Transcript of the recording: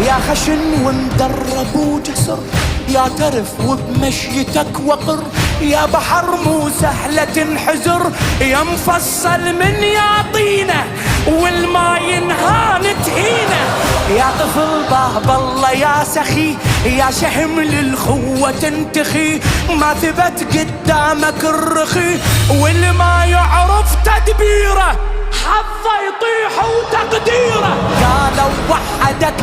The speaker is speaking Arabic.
يا خشن ومدرب وجسر، يا ترف وبمشيتك وقر، يا بحر مو سهلة تنحزر، يا مفصل من يعطينا والما ينهان تهينه، يا طفل باب الله يا سخي، يا شهم للخوة تنتخي، ما ثبت قدامك الرخي والما يعرف تدبيره حظه يطيح وتقديره. قالوا وحدك